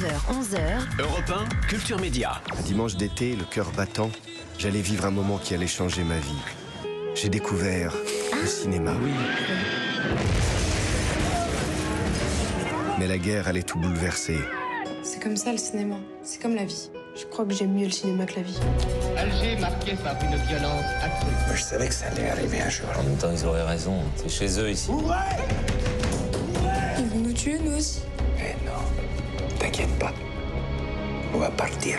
11h. Europe 1, Culture Média. Un dimanche d'été, le cœur battant, j'allais vivre un moment qui allait changer ma vie. J'ai découvert le cinéma. Oui. Mais la guerre allait tout bouleverser. C'est comme ça le cinéma, c'est comme la vie. Je crois que j'aime mieux le cinéma que la vie. Alger marqué par une violence accrue. Moi, je savais que ça allait arriver un jour. En même temps, ils auraient raison. C'est chez eux ici. Ils vont nous tuer, nous aussi. Eh non, t'inquiète pas. On va partir.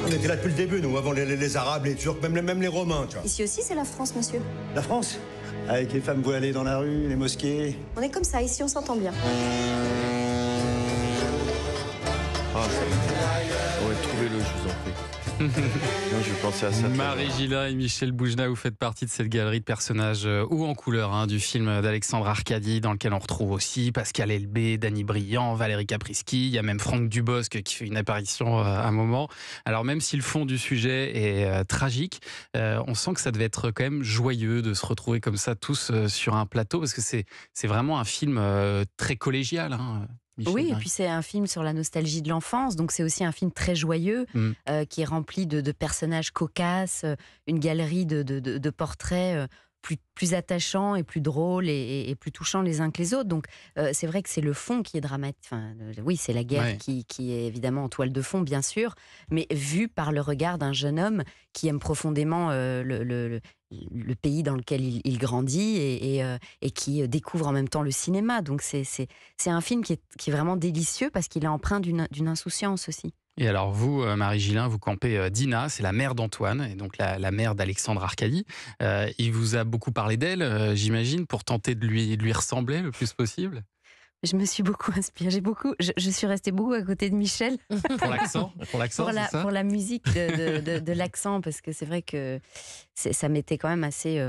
On était là depuis le début, nous, avant les Arabes, les Turcs, même les Romains, tu vois. Ici aussi, c'est la France, monsieur. La France, avec les femmes voilées dans la rue, les mosquées. On est comme ça, ici, on s'entend bien. Ouais, trouvez-le, je vous en prie. Moi, je pensais à ça. Marie Gillin et Michel Boujna, vous faites partie de cette galerie de personnages hauts en couleur du film d'Alexandre Arcadi, dans lequel on retrouve aussi Pascal Elbé, Danny Briand, Valérie Caprisky. Il y a même Franck Dubosc qui fait une apparition à un moment. Alors même si le fond du sujet est tragique, on sent que ça devait être quand même joyeux de se retrouver comme ça tous sur un plateau, parce que c'est vraiment un film très collégial. Michel, oui, et puis c'est un film sur la nostalgie de l'enfance, donc c'est aussi un film très joyeux, qui est rempli de personnages cocasses, une galerie de portraits plus attachants et plus drôles et plus touchants les uns que les autres. Donc c'est vrai que c'est le fond qui est dramatique. Enfin, oui, c'est la guerre qui est évidemment en toile de fond, bien sûr, mais vu par le regard d'un jeune homme qui aime profondément le pays dans lequel il grandit et qui découvre en même temps le cinéma. Donc c'est un film qui est vraiment délicieux parce qu'il est empreint d'une insouciance aussi. Et alors vous, Marie Gillin, vous campez Dina, c'est la mère d'Antoine, et donc la mère d'Alexandre Arcadi. Il vous a beaucoup parlé d'elle, j'imagine, pour tenter de lui ressembler le plus possible. Je me suis beaucoup inspirée. Je suis restée beaucoup à côté de Michel. Pour l'accent, c'est ça ? Pour la musique de l'accent, parce que c'est vrai que ça m'était quand même assez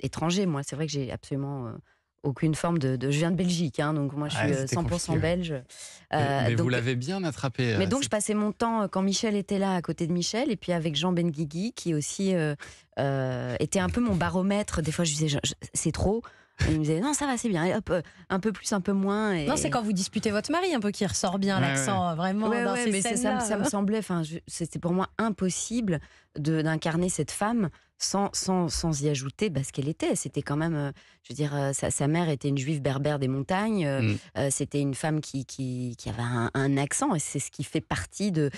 étranger. Moi, c'est vrai que j'ai absolument aucune forme je viens de Belgique, donc moi je suis 100% belge. Mais donc, vous l'avez bien attrapé. Mais donc je passais mon temps, quand Michel était là, à côté de Michel, et puis avec Jean Benguigui, qui aussi était un peu mon baromètre. Des fois je disais, c'est trop. Et il me disait non, ça va, c'est bien, et hop, un peu plus, un peu moins. Et... Non, c'est quand vous disputez votre mari un peu qui ressort bien l'accent, vraiment dans ces mais scènes-là. Ça me semblait, c'était pour moi impossible d'incarner cette femme sans y ajouter ce qu'elle était. C'était quand même, je veux dire, sa mère était une juive berbère des montagnes. C'était une femme qui avait un accent, et c'est ce qui fait partie de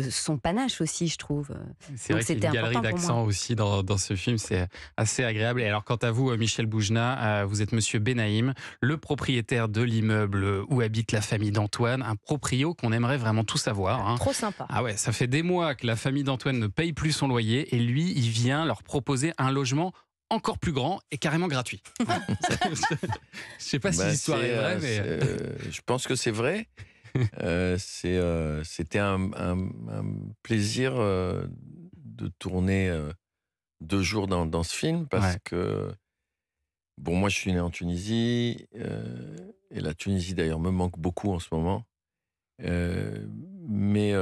son panache aussi, je trouve. C'est vrai qu'il y a une galerie d'accents aussi dans ce film, c'est assez agréable. Et alors, quant à vous, Michel Boujna, vous êtes monsieur Benaïm, le propriétaire de l'immeuble où habite la famille d'Antoine, un proprio qu'on aimerait vraiment tout savoir. Trop sympa. Ah ouais, ça fait des mois que la famille d'Antoine ne paye plus son loyer, et lui, il vient leur proposer un logement encore plus grand et carrément gratuit. Je ne sais pas si l'histoire est vraie, mais... je pense que c'est vrai. C'était un plaisir de tourner 2 jours dans ce film, parce que, bon, moi je suis né en Tunisie, et la Tunisie d'ailleurs me manque beaucoup en ce moment. Mais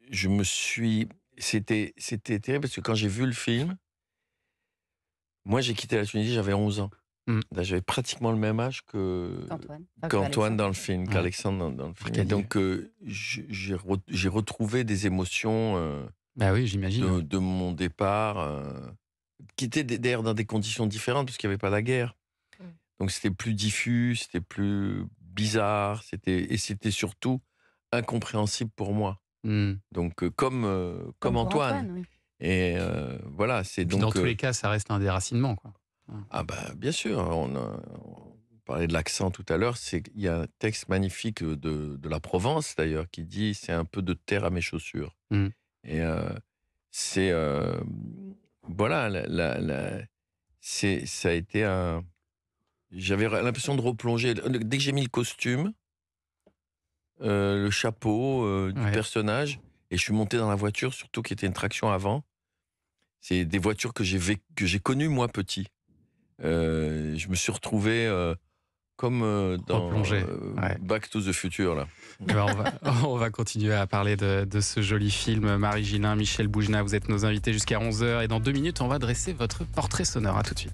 je me suis... C'était terrible, parce que quand j'ai vu le film, moi j'ai quitté la Tunisie, j'avais 11 ans. J'avais pratiquement le même âge qu'Antoine dans le film, qu'Alexandre dans le film. Et donc j'ai retrouvé des émotions oui, j'imagine. de mon départ, qui étaient d'ailleurs dans des conditions différentes, parce qu'il n'y avait pas la guerre. Donc c'était plus diffus, c'était plus bizarre, et c'était surtout incompréhensible pour moi. Donc comme Antoine. Oui. Et voilà, c'est donc... Dans tous les cas, ça reste un déracinement, quoi. Ah bien sûr, on parlait de l'accent tout à l'heure, il y a un texte magnifique de la Provence d'ailleurs qui dit « c'est un peu de terre à mes chaussures ». Et c'est... voilà, ça a été un... J'avais l'impression de replonger. Dès que j'ai mis le costume, le chapeau du personnage, et je suis monté dans la voiture, surtout qui était une traction avant. C'est des voitures que j'ai connues moi petit. Je me suis retrouvé comme dans Back to the Future là. On va continuer à parler de ce joli film. Marie Gillin, Michel Boujna, vous êtes nos invités jusqu'à 11h, et dans 2 minutes on va dresser votre portrait sonore. À tout de suite.